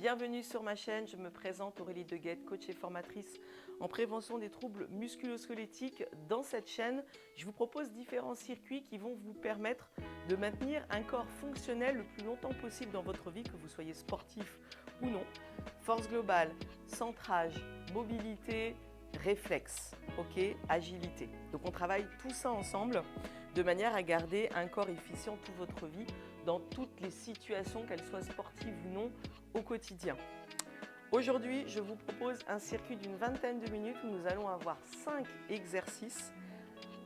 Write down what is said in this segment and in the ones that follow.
Bienvenue sur ma chaîne, je me présente Aurélie Deguette, coach et formatrice en prévention des troubles musculo-squelettiques. Dans cette chaîne, je vous propose différents circuits qui vont vous permettre de maintenir un corps fonctionnel le plus longtemps possible dans votre vie, que vous soyez sportif ou non. Force globale, centrage, mobilité, réflexe, agilité. Donc on travaille tout ça ensemble de manière à garder un corps efficient toute votre vie dans toutes les situations, qu'elles soient sportives ou non, au quotidien. Aujourd'hui, je vous propose un circuit d'une vingtaine de minutes où nous allons avoir 5 exercices,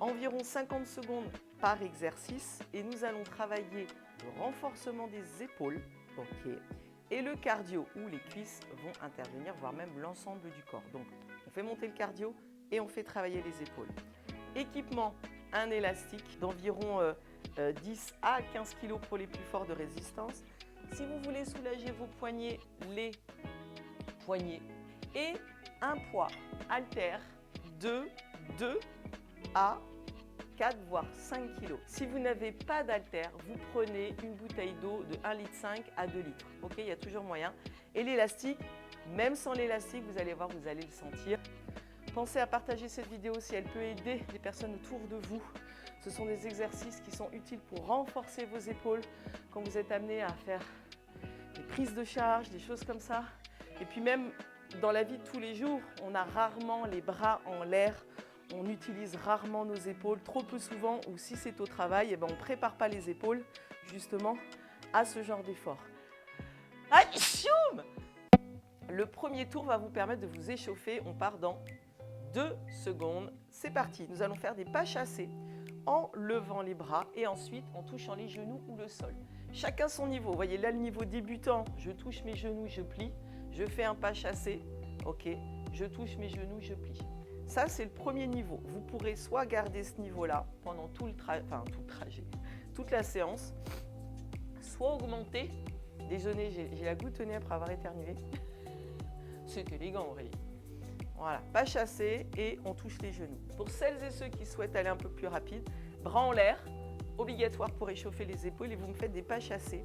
environ 50 secondes par exercice, et nous allons travailler le renforcement des épaules, et le cardio où les cuisses vont intervenir, voire même l'ensemble du corps. Donc, on fait monter le cardio et on fait travailler les épaules. Équipement, un élastique d'environ 10 à 15 kg pour les plus forts de résistance. Si vous voulez soulager vos poignets, les poignets, et un poids haltère de 2 à 4 voire 5 kg. Si vous n'avez pas d'haltère, vous prenez une bouteille d'eau de 1,5 litre à 2 litres. Il y a toujours moyen. Et l'élastique, même sans l'élastique, vous allez voir, vous allez le sentir. Pensez à partager cette vidéo si elle peut aider les personnes autour de vous. Ce sont des exercices qui sont utiles pour renforcer vos épaules quand vous êtes amené à faire des prises de charge, des choses comme ça. Et puis même dans la vie de tous les jours, on a rarement les bras en l'air, on utilise rarement nos épaules, trop peu souvent, ou si c'est au travail, on ne prépare pas les épaules justement à ce genre d'effort. Le premier tour va vous permettre de vous échauffer, on part dans 2 secondes. C'est parti, nous allons faire des pas chassés en levant les bras et ensuite en touchant les genoux ou le sol. Chacun son niveau. Vous voyez là le niveau débutant, je touche mes genoux, je plie. Je fais un pas chassé, je touche mes genoux, je plie. Ça, c'est le premier niveau. Vous pourrez soit garder ce niveau-là pendant tout le trajet, toute la séance, soit augmenter. Désolée, j'ai la goutte au nez après avoir éternué. C'est élégant, Aurélie. Voilà, pas chassé et on touche les genoux. Pour celles et ceux qui souhaitent aller un peu plus rapide, bras en l'air, obligatoire pour échauffer les épaules, et vous me faites des pas chassés.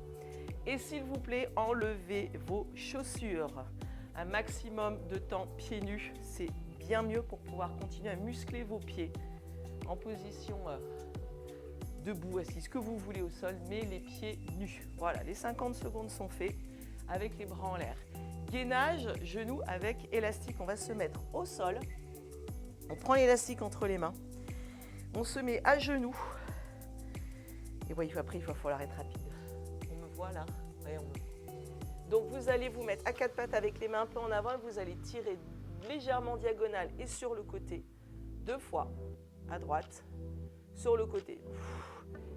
Et s'il vous plaît, enlevez vos chaussures. Un maximum de temps pieds nus, c'est bien mieux pour pouvoir continuer à muscler vos pieds en position debout, assis, ce que vous voulez au sol, mais les pieds nus. Voilà, les 50 secondes sont faits avec les bras en l'air. Gainage, genoux avec élastique. On va se mettre au sol. On prend l'élastique entre les mains. On se met à genoux. Et oui, après, il va falloir être rapide. On me voit là. Oui, on me voit. Donc, vous allez vous mettre à 4 pattes avec les mains un peu en avant et vous allez tirer légèrement diagonale et sur le côté. 2 fois à droite, sur le côté.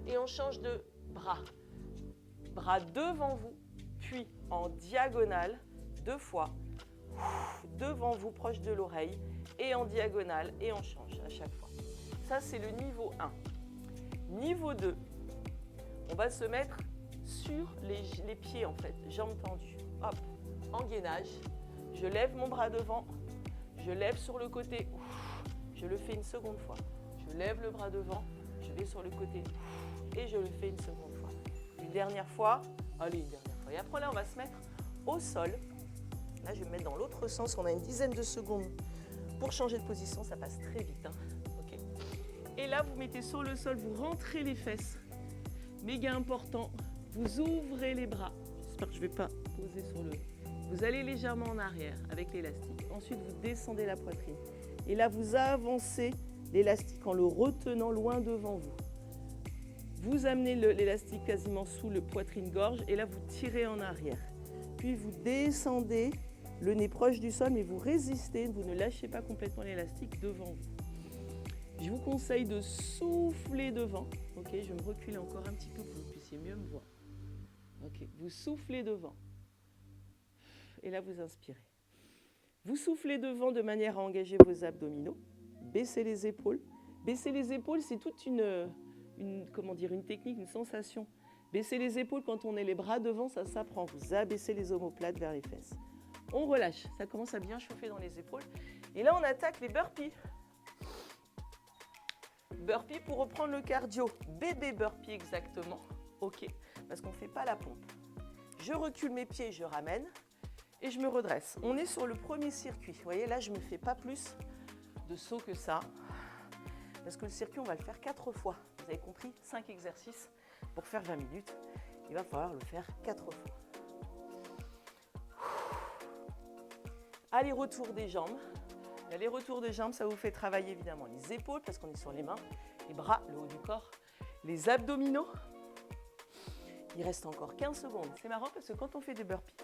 Et on change de bras. Bras devant vous, puis en diagonale. 2 fois devant vous, proche de l'oreille, et en diagonale, et on change à chaque fois. Ça, c'est le niveau 1. Niveau 2, on va se mettre sur les pieds, en fait, jambes tendues. Hop, en gainage, je lève mon bras devant, je lève sur le côté, je le fais une seconde fois. Je lève le bras devant, je vais sur le côté, et je le fais une seconde fois. Une dernière fois, allez, une dernière fois. Et après, là, on va se mettre au sol. Là, je vais me mettre dans l'autre sens. On a une dizaine de secondes pour changer de position. Ça passe très vite. Et là, vous mettez sur le sol, vous rentrez les fesses. Méga important, vous ouvrez les bras. J'espère que je ne vais pas poser sur le... Vous allez légèrement en arrière avec l'élastique. Ensuite, vous descendez la poitrine. Et là, vous avancez l'élastique en le retenant loin devant vous. Vous amenez l'élastique quasiment sous le poitrine-gorge. Et là, vous tirez en arrière. Puis, vous descendez le nez proche du sol, mais vous résistez, vous ne lâchez pas complètement l'élastique devant vous. Je vous conseille de souffler devant. Je vais me reculer encore un petit peu pour que vous puissiez mieux me voir. Vous soufflez devant. Et là, vous inspirez. Vous soufflez devant de manière à engager vos abdominaux. Baissez les épaules. Baisser les épaules, c'est toute une technique, une sensation. Baisser les épaules quand on est les bras devant, ça s'apprend. Vous abaissez les omoplates vers les fesses. On relâche, ça commence à bien chauffer dans les épaules. Et là, on attaque les burpees. Burpee pour reprendre le cardio. Bébé burpee exactement. Parce qu'on ne fait pas la pompe. Je recule mes pieds, je ramène. et je me redresse. On est sur le premier circuit. Vous voyez, là, je ne me fais pas plus de sauts que ça. Parce que le circuit, on va le faire 4 fois. Vous avez compris, 5 exercices pour faire 20 minutes. Il va falloir le faire 4 fois. Aller-retour des jambes. L'aller-retour des jambes, ça vous fait travailler évidemment les épaules parce qu'on est sur les mains, les bras, le haut du corps, les abdominaux. Il reste encore 15 secondes. C'est marrant parce que quand on fait des burpees,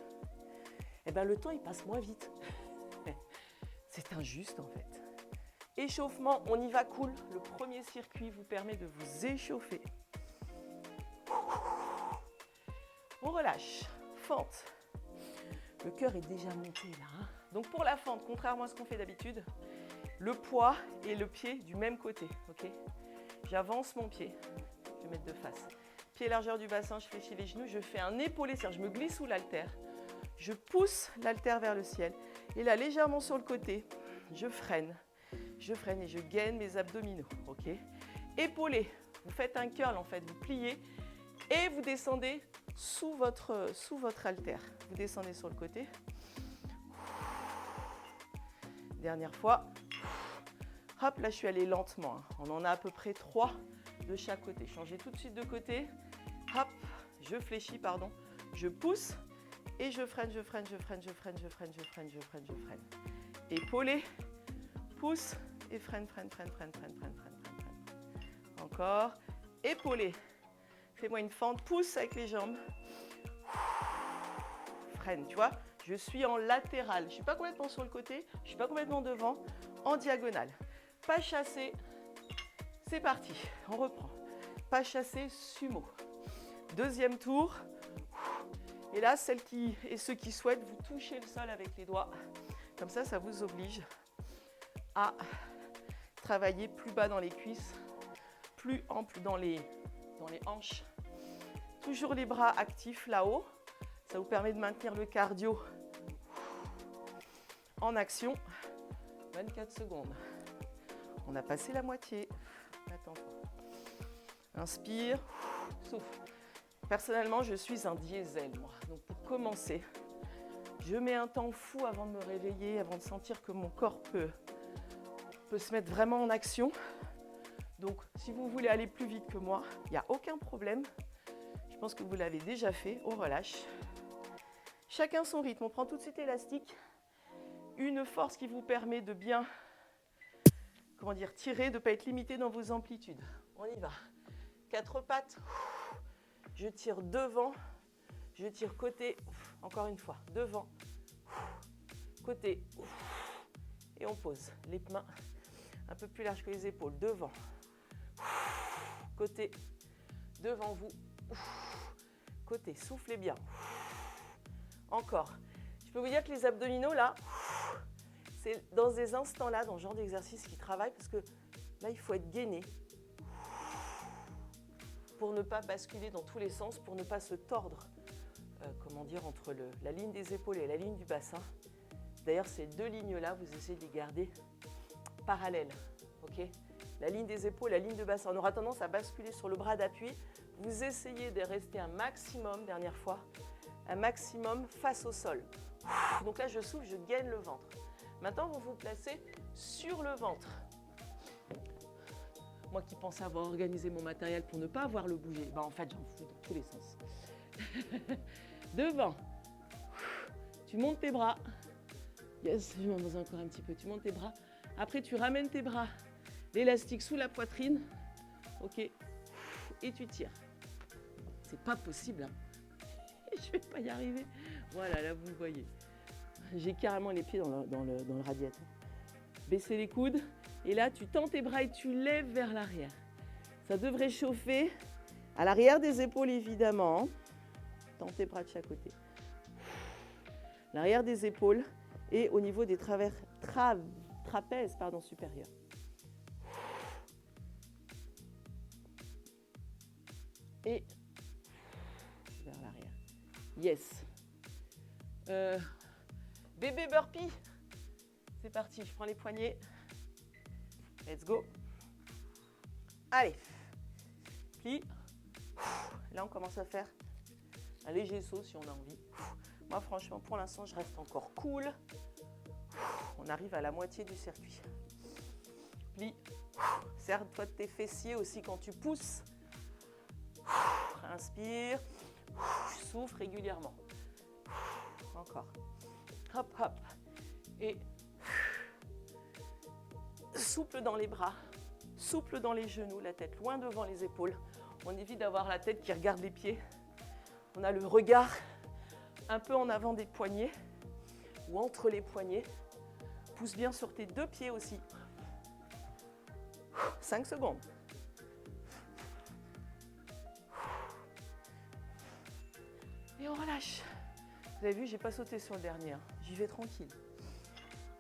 eh ben, le temps il passe moins vite. C'est injuste en fait. Échauffement, on y va cool. Le premier circuit vous permet de vous échauffer. On relâche. Fente. Le cœur est déjà monté là. Hein. Donc pour la fente, contrairement à ce qu'on fait d'habitude, le poids et le pied du même côté. Okay, j'avance mon pied. Je vais mettre de face. Pied largeur du bassin, je fléchis les genoux. Je fais un épaulé, c'est-à-dire je me glisse sous l'haltère. Je pousse l'haltère vers le ciel. Et là, légèrement sur le côté, je freine et je gaine mes abdominaux. Okay, épaulé. Vous faites un curl en fait, vous pliez et vous descendez sous votre haltère. Vous descendez sur le côté. Dernière fois. Hop, là je suis allée lentement. On en a à peu près 3 de chaque côté. Changez tout de suite de côté. Hop, je fléchis, pardon. Je pousse et je freine, je freine, je freine, je freine, je freine, je freine, je freine, je freine. Épaulé, pousse et freine, freine, freine, freine, freine, freine, freine, freine. Encore. Épaulé. Fais-moi une fente, pousse avec les jambes. Freine, tu vois, je suis en latéral. Je ne suis pas complètement sur le côté, je ne suis pas complètement devant, en diagonale. Pas chassé, c'est parti, on reprend. Pas chassé, sumo. Deuxième tour. Et là, celles qui et ceux qui souhaitent, vous touchez le sol avec les doigts. Comme ça vous oblige à travailler plus bas dans les cuisses, plus ample dans les hanches. Toujours les bras actifs là-haut. Ça vous permet de maintenir le cardio en action. 24 secondes. On a passé la moitié. Attends. Inspire, souffle. Personnellement, je suis un diesel, moi. Donc pour commencer, je mets un temps fou avant de me réveiller, avant de sentir que mon corps peut se mettre vraiment en action. Donc, si vous voulez aller plus vite que moi, il n'y a aucun problème. Je pense que vous l'avez déjà fait. On relâche. Chacun son rythme. On prend tout de suite l'élastique. Une force qui vous permet de bien, tirer, de ne pas être limité dans vos amplitudes. On y va. 4 pattes. Je tire devant. Je tire côté. Encore une fois. Devant. Côté. Et on pose. Les mains un peu plus larges que les épaules. Devant. Côté, devant vous, côté, soufflez bien. Encore. Je peux vous dire que les abdominaux, là, c'est dans ces instants-là, dans ce genre d'exercice qui travaille, parce que là, il faut être gainé pour ne pas basculer dans tous les sens, pour ne pas se tordre, entre la ligne des épaules et la ligne du bassin. D'ailleurs, ces deux lignes-là, vous essayez de les garder parallèles, ok ? La ligne des épaules, la ligne de bassin. On aura tendance à basculer sur le bras d'appui. Vous essayez de rester un maximum, dernière fois, un maximum face au sol. Donc là, je souffle, je gaine le ventre. Maintenant, vous vous placez sur le ventre. Moi qui pensais avoir organisé mon matériel pour ne pas avoir le bouger, en fait, j'en fous dans tous les sens. Devant. Tu montes tes bras. Yes, je m'en pose encore un petit peu. Tu montes tes bras. Après, tu ramènes tes bras. L'élastique sous la poitrine, ok, et tu tires. C'est pas possible, hein. Je vais pas y arriver. Voilà, là vous le voyez. J'ai carrément les pieds dans le radiateur. Baissez les coudes, et là tu tends tes bras et tu lèves vers l'arrière. Ça devrait chauffer à l'arrière des épaules évidemment. Tends tes bras de chaque côté. L'arrière des épaules et au niveau des trapèzes supérieurs. Et vers l'arrière. Yes. Bébé burpee. C'est parti, je prends les poignets. Let's go. Allez. Plie. Là, on commence à faire un léger saut si on a envie. Moi, franchement, pour l'instant, je reste encore cool. On arrive à la moitié du circuit. Plie. Serre-toi de tes fessiers aussi quand tu pousses. Inspire. Souffle régulièrement. Encore. Hop, hop. Et souple dans les bras. Souple dans les genoux, la tête loin devant les épaules. On évite d'avoir la tête qui regarde les pieds. On a le regard un peu en avant des poignets ou entre les poignets. Pousse bien sur tes deux pieds aussi. 5 secondes. Et on relâche. Vous avez vu, je n'ai pas sauté sur le dernier. J'y vais tranquille.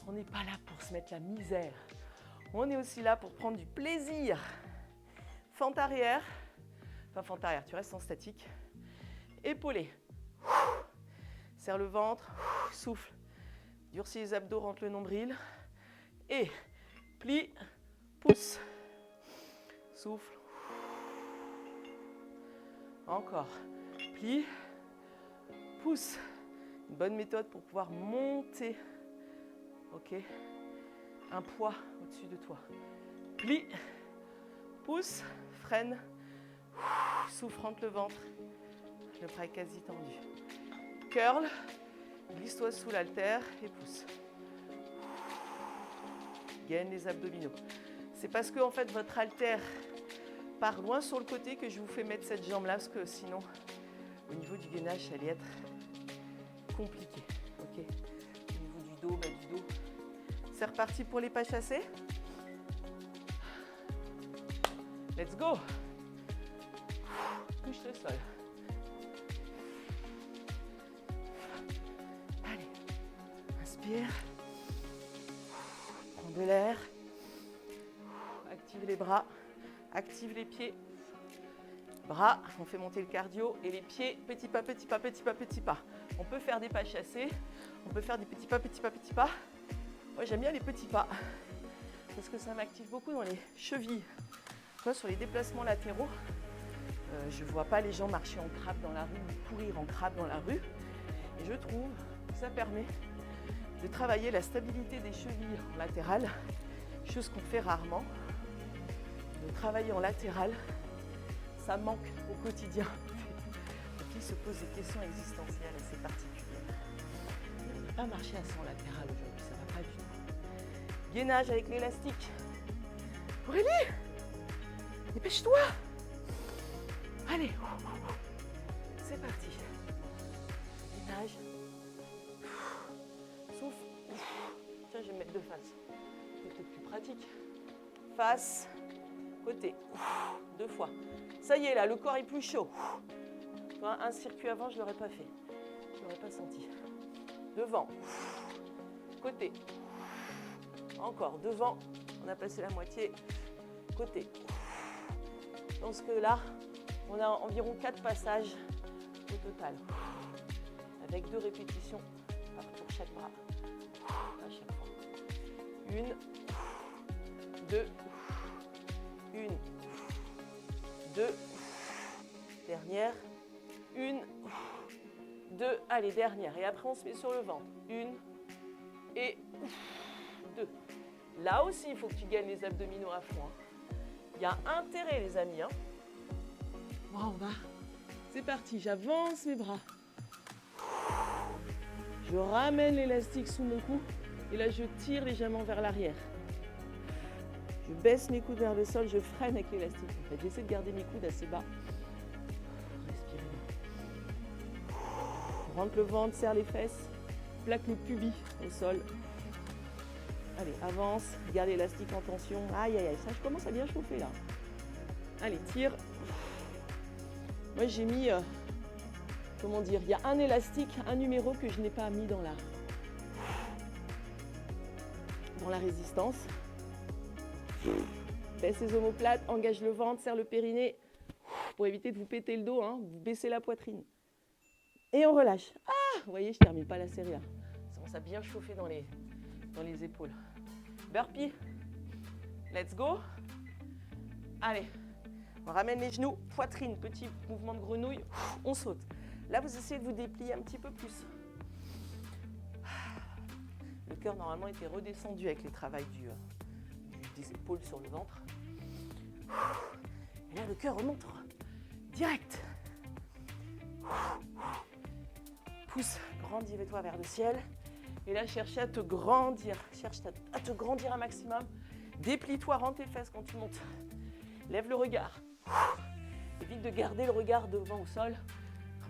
On n'est pas là pour se mettre la misère. On est aussi là pour prendre du plaisir. Fente arrière. Enfin, fente arrière, tu restes en statique. Épaulé. Serre le ventre. Souffle. Durcis les abdos, rentre le nombril. Et plie. Pousse. Souffle. Encore. Plie. Pousse. Une bonne méthode pour pouvoir monter. Ok. Un poids au-dessus de toi. Plie. Pousse. Freine. Souffle, rentre le ventre. Le bras est quasi tendu. Curl. Glisse-toi sous l'haltère et pousse. Gaine les abdominaux. C'est parce que en fait, votre haltère part loin sur le côté que je vous fais mettre cette jambe-là, parce que sinon, au niveau du gainage, ça allait être compliqué. Ok. Au niveau du dos, bas du dos. C'est reparti pour les pas chassés. Let's go. Touche le sol. Allez. Inspire. Prends de l'air. Active les bras. Active les pieds. Bras, on fait monter le cardio. Et les pieds, petit pas, petit pas, petit pas, petit pas. On peut faire des pas chassés. On peut faire des petits pas, petits pas, petits pas. Moi, j'aime bien les petits pas. Parce que ça m'active beaucoup dans les chevilles. Moi, sur les déplacements latéraux, je ne vois pas les gens marcher en crabe dans la rue ou courir en crabe dans la rue. Et je trouve que ça permet de travailler la stabilité des chevilles latérales, chose qu'on fait rarement. De travailler en latéral, ça manque au quotidien. Qui se pose des questions existentielles assez particulières. Je ne vais pas marcher assez en latéral aujourd'hui, ça ne va pas du tout. Gainage avec l'élastique. Aurélie, dépêche-toi. Allez, c'est parti. Gainage. Souffle. Tiens, je vais me mettre de face. C'est peut-être plus pratique. Face, côté. 2 fois. Ça y est, là, le corps est plus chaud. Un circuit avant, je ne l'aurais pas fait. Je ne l'aurais pas senti. Devant. Côté. Encore. Devant. On a passé la moitié. Côté. Dans ce que là, on a environ 4 passages au total. Avec 2 répétitions pour chaque bras. À chaque fois. 1, 2, 1, 2, dernière, 1, 2, allez, dernière. Et après, on se met sur le ventre. 1 et 2. Là aussi, il faut que tu gagnes les abdominaux à fond. Il y a intérêt, les amis. Wow, c'est parti, j'avance mes bras. Je ramène l'élastique sous mon cou et là, je tire légèrement vers l'arrière. Je baisse mes coudes vers le sol, je freine avec l'élastique. En fait, j'essaie de garder mes coudes assez bas. Respirez bien. Rentre le ventre, serre les fesses, plaque le pubis au sol. Allez, avance, garde l'élastique en tension. Aïe, aïe, aïe, ça, je commence à bien chauffer là. Allez, tire. Moi, j'ai mis, comment dire, il y a un élastique, un numéro que je n'ai pas mis dans la résistance. Baisse les omoplates, engage le ventre, serre le périnée pour éviter de vous péter le dos, vous baissez la poitrine. Et on relâche. Ah, vous voyez, je ne termine pas la série là. Ça commence à bien chauffer dans les épaules. Burpee. Let's go. Allez, on ramène les genoux, poitrine, petit mouvement de grenouille, on saute. Là, vous essayez de vous déplier un petit peu plus. Le cœur, normalement, était redescendu avec les travaux des épaules sur le ventre. Et là, le cœur remonte direct. Pousse, grandis-toi vers le ciel. Et là, cherche à te grandir. Cherche à te grandir un maximum. Déplie-toi, rentre tes fesses quand tu montes. Lève le regard. Évite de garder le regard devant au sol.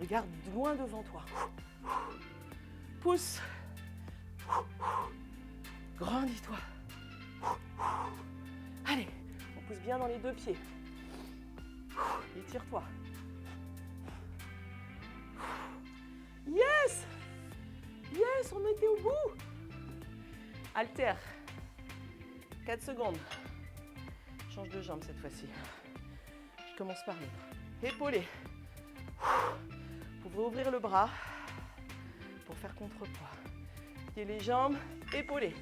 Regarde loin devant toi. Pousse. Grandis-toi. Allez, on pousse bien dans les deux pieds. Étire-toi. Yes! Yes, on était au bout. Haltère. 4 secondes. Change de jambe cette fois-ci. Je commence par l'autre. Épaulé. Vous pouvez ouvrir le bras pour faire contrepoids. Pliez les jambes, épaulé.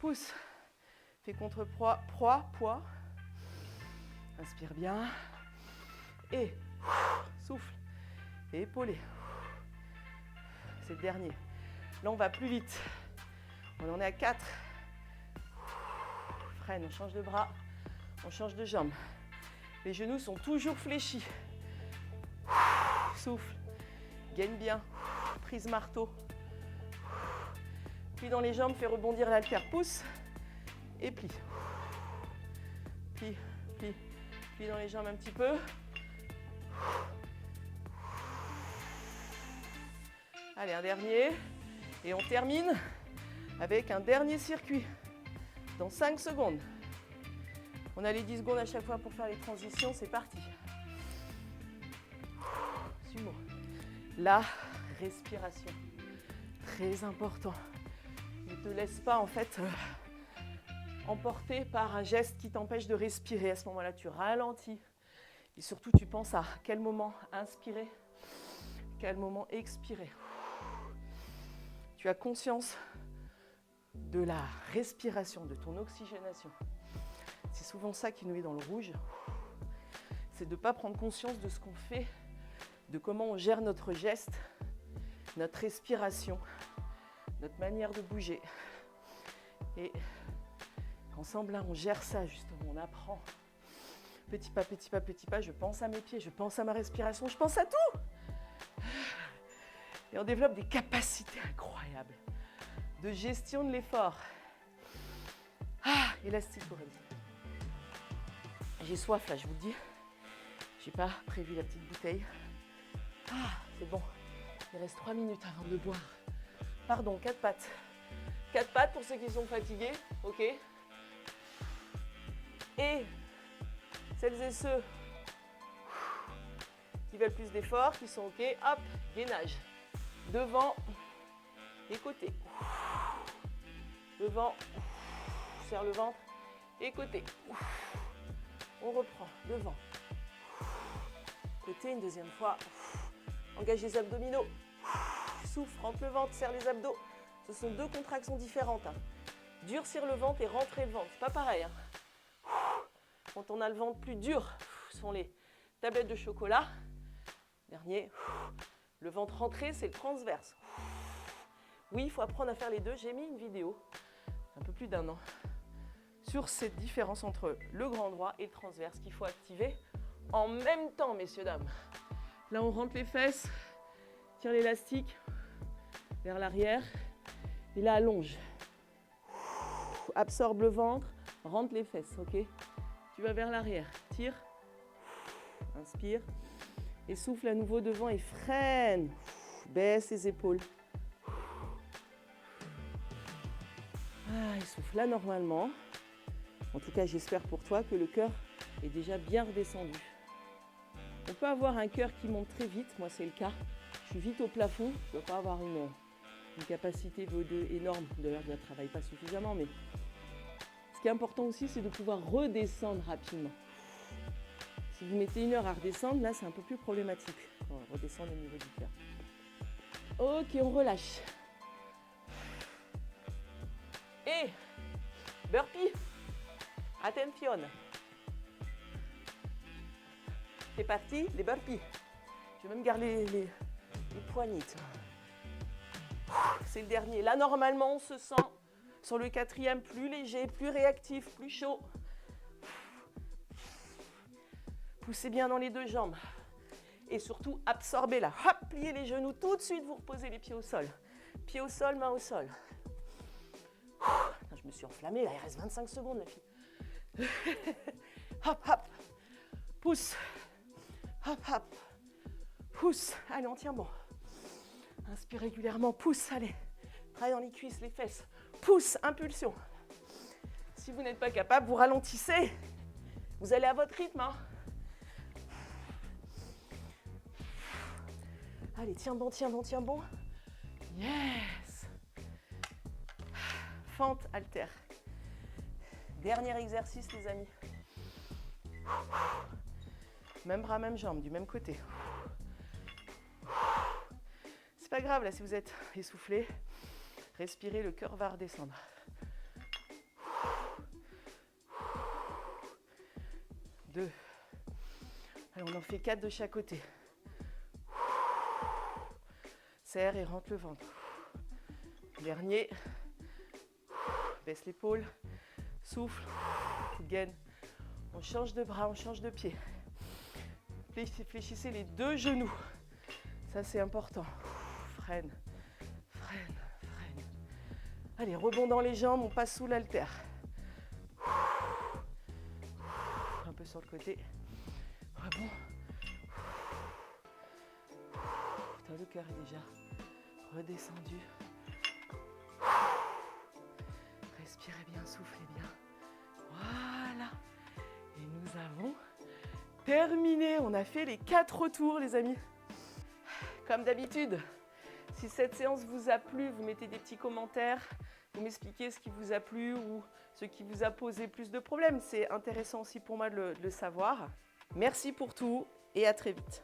Pousse. Fais contrepoids, poids. Inspire bien. Et souffle. Épaulé. C'est le dernier. Là, on va plus vite. On en est à 4. Freine, on change de bras. On change de jambe. Les genoux sont toujours fléchis. Souffle. Gagne bien. Prise marteau. Plie dans les jambes, fais rebondir l'haltère. Pousse et plie. Plie, plie. Plie dans les jambes un petit peu. Allez, un dernier. Et on termine avec un dernier circuit. Dans 5 secondes. On a les 10 secondes à chaque fois pour faire les transitions. C'est parti. Sumo. La respiration. Très important. Ne te laisse pas en fait emporter par un geste qui t'empêche de respirer. À ce moment-là, tu ralentis. Et surtout, tu penses à quel moment inspirer, quel moment expirer. Tu as conscience de la respiration, de ton oxygénation. C'est souvent ça qui nous met dans le rouge. C'est de ne pas prendre conscience de ce qu'on fait, de comment on gère notre geste, notre respiration, notre manière de bouger. Et ensemble, là, on gère ça justement, on apprend. Petit pas, petit pas, petit pas, je pense à mes pieds, je pense à ma respiration, je pense à tout. Et on développe des capacités incroyables de gestion de l'effort. Ah, élastique Aurélie. J'ai soif là, je vous le dis. J'ai pas prévu la petite bouteille. Ah, c'est bon. Il reste 3 minutes avant de boire. Pardon, 4 pattes. 4 pattes pour ceux qui sont fatigués, ok. Et celles et ceux qui veulent plus d'effort, qui sont ok, hop, gainage. Devant et côté. Devant, serre le ventre et côté. On reprend, devant. Côté, une deuxième fois. Engage les abdominaux. Souffle, rentre le ventre, serre les abdos. Ce sont 2 contractions différentes. Durcir le ventre et rentrer le ventre, c'est pas pareil. Quand on a le ventre plus dur, ce sont les tablettes de chocolat. Dernier, le ventre rentré, c'est le transverse. Oui, il faut apprendre à faire les deux. J'ai mis une vidéo, un peu plus d'1 an, sur cette différence entre le grand droit et le transverse qu'il faut activer en même temps, messieurs, dames. Là, on rentre les fesses, tire l'élastique vers l'arrière et là, allonge. Absorbe le ventre, rentre les fesses, ok? Tu vas vers l'arrière, tire, inspire et souffle à nouveau devant et freine. Baisse les épaules. Ah, et souffle là normalement. En tout cas, j'espère pour toi que le cœur est déjà bien redescendu. On peut avoir un cœur qui monte très vite, moi c'est le cas. Je suis vite au plafond, je ne dois pas avoir une capacité VO2 énorme, d'ailleurs je ne travaille pas suffisamment, mais ce qui est important aussi c'est de pouvoir redescendre rapidement. Si vous mettez 1 heure à redescendre, là c'est un peu plus problématique. On va redescendre au niveau du cœur. Ok, on relâche. Et burpee. Attention. C'est parti, les burpees. Je vais même garder les poignées. C'est le dernier. Là, normalement, on se sent Sur le quatrième, plus léger, plus réactif, plus chaud. Poussez bien dans les deux jambes. Et surtout, absorbez-la. Hop, pliez les genoux tout de suite, vous reposez les pieds au sol. Pieds au sol, main au sol. Je me suis enflammée, là, il reste 25 secondes, la fille. Hop, hop. Pousse. Hop, hop. Pousse. Allez, on tient bon. Inspire régulièrement, pousse, allez. Travaille dans les cuisses, les fesses. Pousse, impulsion. Si vous n'êtes pas capable, vous ralentissez. Vous allez à votre rythme, hein. Allez, tiens bon, tiens bon, tiens bon. Yes. Fente, haltère. Dernier exercice, les amis. Même bras, même jambe, du même côté. C'est pas grave, là, si vous êtes essoufflé, respirez, le cœur va redescendre. 2. Allez, on en fait 4 de chaque côté. Serre et rentre le ventre. Dernier. Baisse l'épaule. Souffle. Gaine. On change de bras, on change de pied. Fléchissez les deux genoux. Ça, c'est important. Freine, freine, freine. Allez, rebond dans les jambes, on passe sous l'haltère. Un peu sur le côté. Rebond. Le cœur est déjà redescendu. Respirez bien, soufflez bien. Voilà. Et nous avons terminé. On a fait les 4 tours, les amis. Comme d'habitude, si cette séance vous a plu, vous mettez des petits commentaires. Vous m'expliquez ce qui vous a plu ou ce qui vous a posé plus de problèmes. C'est intéressant aussi pour moi de le savoir. Merci pour tout et à très vite.